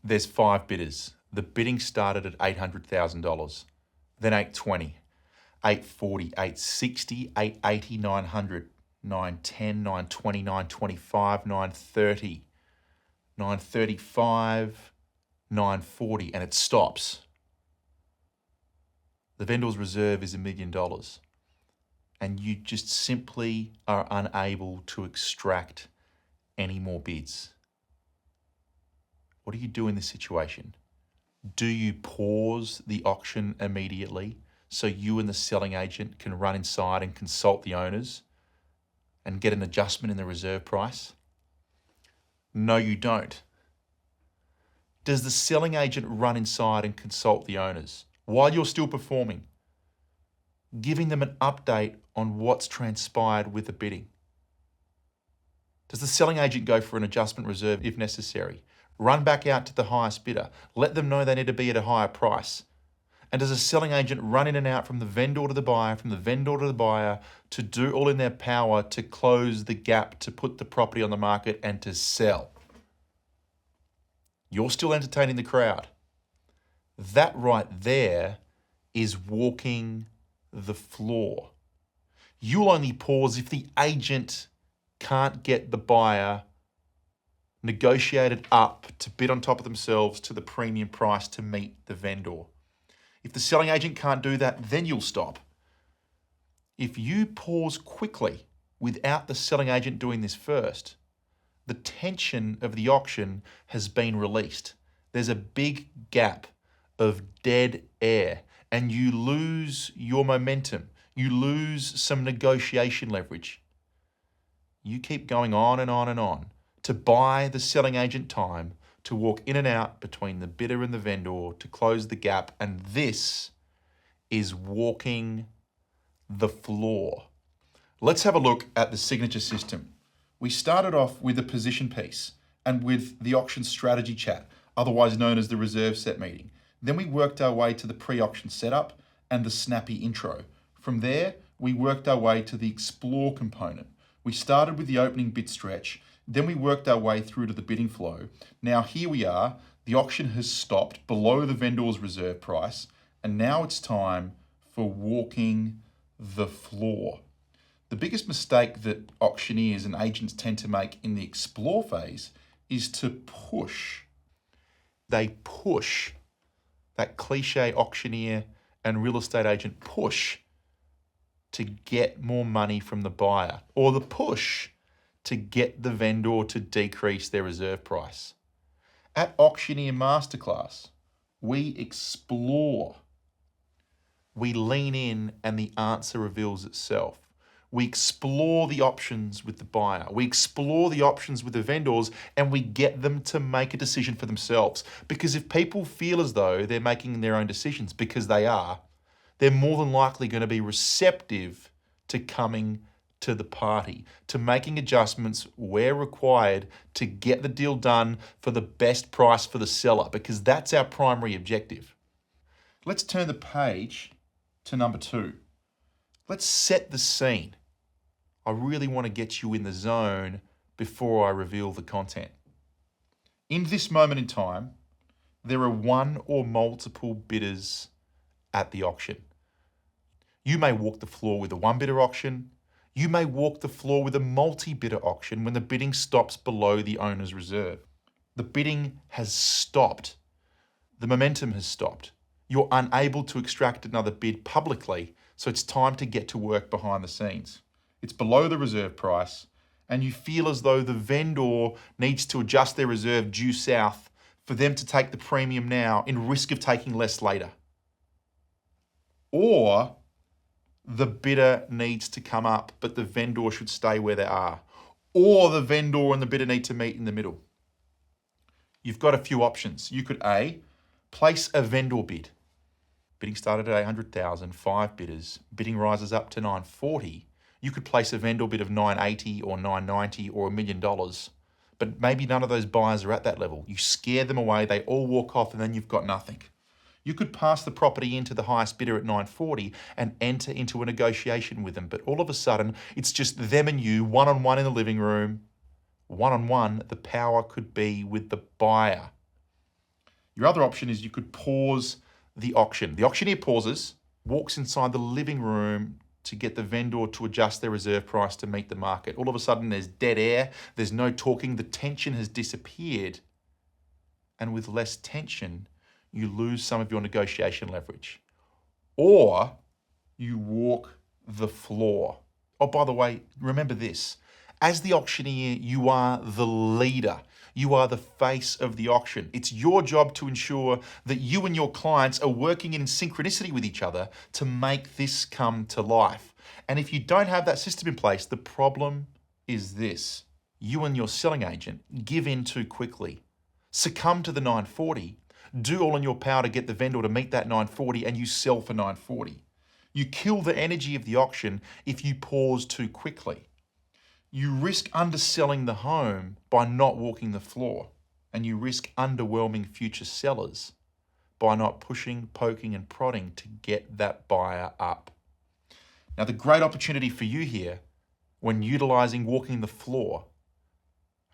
There's 5 bidders. The bidding started at $800,000, then 820, 840, 860, 880, 900, 910, 920, 925, 930, 935, 940, and it stops. The vendor's reserve is $1 million, and you just simply are unable to extract any more bids. What do you do in this situation? Do you pause the auction immediately so you and the selling agent can run inside and consult the owners and get an adjustment in the reserve price? No, you don't. Does the selling agent run inside and consult the owners while you're still performing, giving them an update on what's transpired with the bidding? Does the selling agent go for an adjustment reserve if necessary? Run back out to the highest bidder, let them know they need to be at a higher price. And does a selling agent run in and out from the vendor to the buyer, from the vendor to the buyer, to do all in their power to close the gap, to put the property on the market and to sell? You're still entertaining the crowd. That right there is walking the floor. You'll only pause if the agent can't get the buyer negotiated up to bid on top of themselves to the premium price to meet the vendor. If the selling agent can't do that, then you'll stop. If you pause quickly without the selling agent doing this first, the tension of the auction has been released. There's a big gap of dead air, and you lose your momentum. You lose some negotiation leverage. You keep going on and on and on to buy the selling agent time to walk in and out between the bidder and the vendor to close the gap, and this is walking the floor. Let's have a look at the signature system. We started off with a position piece and with the auction strategy chat, otherwise known as the reserve set meeting. Then we worked our way to the pre-auction setup and the snappy intro. From there, we worked our way to the explore component. We started with the opening bid stretch, then we worked our way through to the bidding flow. Now here we are, the auction has stopped below the vendor's reserve price, and now it's time for walking the floor. The biggest mistake that auctioneers and agents tend to make in the explore phase is to push. They push, that cliche auctioneer and real estate agent push to get more money from the buyer, or the push to get the vendor to decrease their reserve price. At Auctioneer Masterclass, we explore. We lean in and the answer reveals itself. We explore the options with the buyer. We explore the options with the vendors, and we get them to make a decision for themselves. Because if people feel as though they're making their own decisions, because they are, they're more than likely going to be receptive to coming to the party, to making adjustments where required to get the deal done for the best price for the seller, because that's our primary objective. Let's turn the page to number 2. Let's set the scene. I really want to get you in the zone before I reveal the content. In this moment in time, there are one or multiple bidders at the auction. You may walk the floor with a one-bidder auction. You may walk the floor with a multi-bidder auction when the bidding stops below the owner's reserve. The bidding has stopped. The momentum has stopped. You're unable to extract another bid publicly, so it's time to get to work behind the scenes. It's below the reserve price, and you feel as though the vendor needs to adjust their reserve due south for them to take the premium now in risk of taking less later. Or the bidder needs to come up, but the vendor should stay where they are. Or the vendor and the bidder need to meet in the middle. You've got a few options. You could A, place a vendor bid. Bidding started at 800,000, 5 bidders. Bidding rises up to 940. You could place a vendor bid of 980 or 990 or $1 million. But maybe none of those buyers are at that level. You scare them away, they all walk off, and then you've got nothing. You could pass the property into the highest bidder at 940 and enter into a negotiation with them. But all of a sudden, it's just them and you, one-on-one in the living room. One-on-one, the power could be with the buyer. Your other option is you could pause the auction. The auctioneer pauses, walks inside the living room to get the vendor to adjust their reserve price to meet the market. All of a sudden, there's dead air, there's no talking, the tension has disappeared. And with less tension, you lose some of your negotiation leverage. Or you walk the floor. Oh, by the way, remember this. As the auctioneer, you are the leader. You are the face of the auction. It's your job to ensure that you and your clients are working in synchronicity with each other to make this come to life. And if you don't have that system in place, the problem is this. You and your selling agent give in too quickly, succumb to the 940, do all in your power to get the vendor to meet that 940, and you sell for 940. You kill the energy of the auction if you pause too quickly. You risk underselling the home by not walking the floor, and you risk underwhelming future sellers by not pushing, poking, and prodding to get that buyer up. Now, the great opportunity for you here when utilizing walking the floor,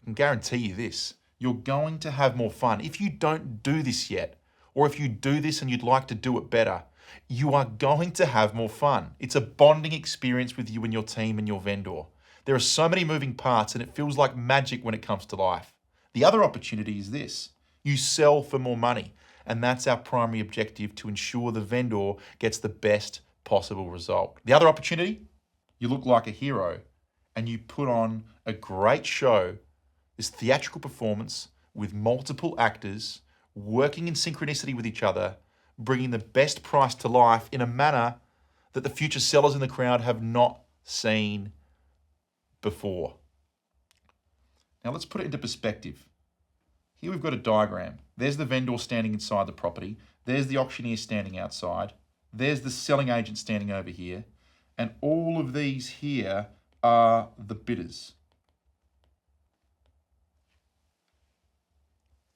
I can guarantee you this, you're going to have more fun. If you don't do this yet, or if you do this and you'd like to do it better, you are going to have more fun. It's a bonding experience with you and your team and your vendor. There are so many moving parts and it feels like magic when it comes to life. The other opportunity is this. You sell for more money, and that's our primary objective, to ensure the vendor gets the best possible result. The other opportunity, you look like a hero and you put on a great show, this theatrical performance with multiple actors working in synchronicity with each other, bringing the best price to life in a manner that the future sellers in the crowd have not seen before. Now let's put it into perspective. Here we've got a diagram. There's the vendor standing inside the property. There's the auctioneer standing outside. There's the selling agent standing over here. And all of these here are the bidders.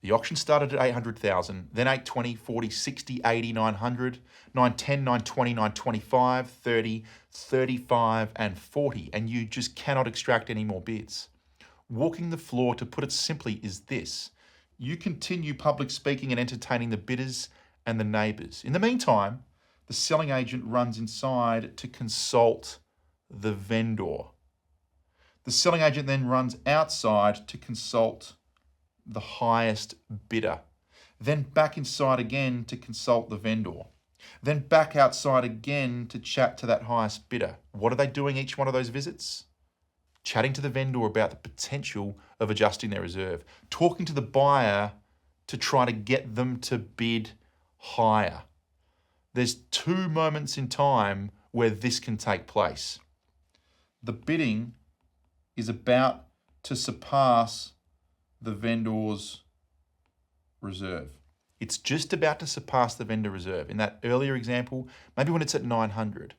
The auction started at 800,000, then 820, 40, 60, 80, 900, 910, 920, 925, 30, 35, and 40. And you just cannot extract any more bids. Walking the floor, to put it simply, is this. You continue public speaking and entertaining the bidders and the neighbors. In the meantime, the selling agent runs inside to consult the vendor. The selling agent then runs outside to consult the highest bidder, then back inside again to consult the vendor, then back outside again to chat to that highest bidder. What are they doing each one of those visits? Chatting to the vendor about the potential of adjusting their reserve, talking to the buyer to try to get them to bid higher. There's two moments in time where this can take place. The bidding is about to surpass the vendor's reserve. It's just about to surpass the vendor reserve. In that earlier example, maybe when it's at 900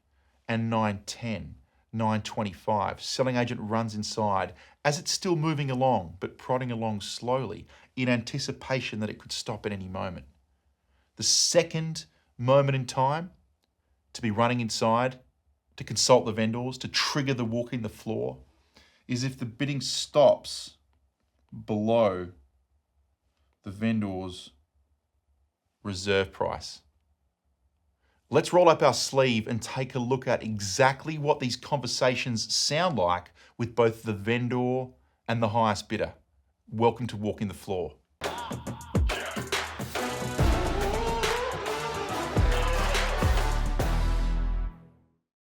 and 910, 925, selling agent runs inside as it's still moving along, but prodding along slowly in anticipation that it could stop at any moment. The second moment in time to be running inside, to consult the vendors, to trigger the walking the floor, is if the bidding stops below the vendor's reserve price. Let's roll up our sleeve and take a look at exactly what these conversations sound like with both the vendor and the highest bidder. Welcome to Walking the Floor.